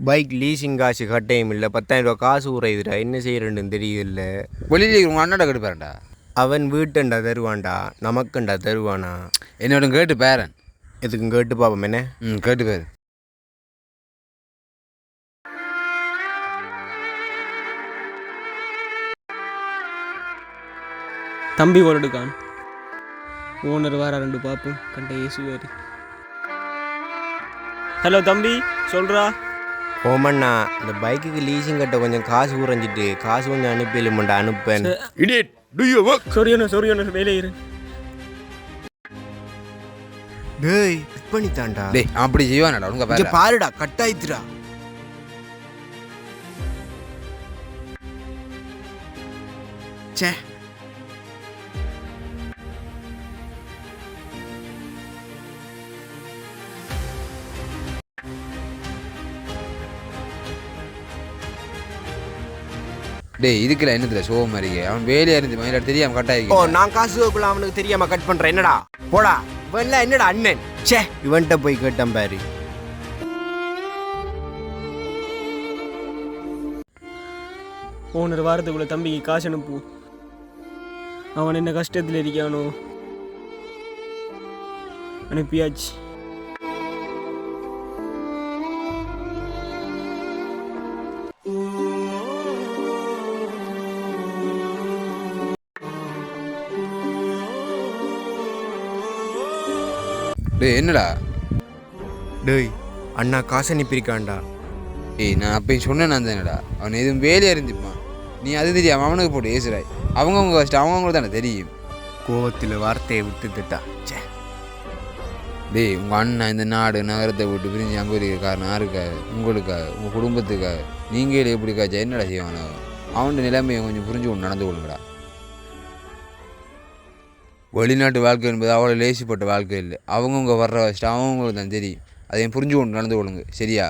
Bike leasing காசு கட்டையும் இல்லை, 10,000 ரூபா காசு உரையுதுடா, என்ன செய்யறேன்னு தெரியல. வெளியில் உங்கள் அண்ணாட கெடுப்பாரண்டா. அவன் வீட்டுண்டா தருவான்டா, நமக்குண்டா தருவானா? என்னோட கேட்டு பேரன். எதுக்கும் கேட்டு பாப்போம் என்ன. கேட்டு பேர். தம்பி ஓடுக்கான் ஓனர் வார 2 பார்ப்போம் கண்ட ஏசுவாரி. ஹலோ தம்பி, சொல்கிறா. ஓமண்ணா, இந்த பைக்குக்கு லீசிங் கட்ட கொஞ்சம் காசு உறைஞ்சிட்டு காசு கொஞ்சம் அனுப்பிடுமாண்டா. அனுப்பேன். Idiot, do you work. சொரியணும் வேலை இரு. டேய் பண்ணித்தான்டா. டேய் அப்படி செய்வானடா. உங்க இங்க பாருடா, கட் ஆயித்துடா. ச்சே, டேய் இதுக்குல என்னதுல சோக மாதிரி அவன் வேலையா இருந்து மயில தெரியாம கட் ஓ ஆயிருக்கு. நான் காசுக்குள்ள அவனுக்கு தெரியாம கட் பண்றேன். என்னடா போடா, இவன்ல என்னடா அண்ணன். ச்சே, இவன்கிட்ட போய் கேட்டேன் பாரு. ஓனர் வாரத்துக்குள்ள தம்பிக்கு காசு அனுப்பு. அவன் என்ன கஷ்டத்தில் இருக்கானோ. அனுப்பியாச்சு. டேய் என்னடா? டேய் அண்ணா காசு அனுப்பியிருக்கான்டா. ஏய் நான் அப்பயும் சொன்னேன் நான் தானடா, அவன் எதுவும் வேலையா இருந்துப்பான். நீ அது தெரியாம அவனுக்கு போட்டு ஏசுறாய். அவங்கவுங்க கஷ்டம் அவங்கவுங்களுக்கு தானே தெரியும். கோவத்தில் வார்த்தையை விட்டுக்கிட்டா. ச்சே. டேய் உங்கள் அண்ணன் இந்த நாடு நகரத்தை விட்டு பிரிஞ்சு அங்கே இருக்க காரணம் யாருக்காக? உங்களுக்காக, உங்கள் குடும்பத்துக்காக. நீங்களே எப்படி காய்ச்சா என்னடா செய்வானோ? அவனோட நிலைமையை கொஞ்சம் புரிஞ்சு கொண்டு நடந்து கொள்ளுங்கடா. வெளிநாட்டு வாழ்க்கை என்பது அவ்வளோ லேசிப்பட்ட வாழ்க்கை இல்லை. அவங்கவுங்க வர்ற கஷ்டம் அவங்களுக்கு தான் தெரியும். அதையும் புரிஞ்சு கொண்டு நடந்து கொள்ளுங்க, சரியா?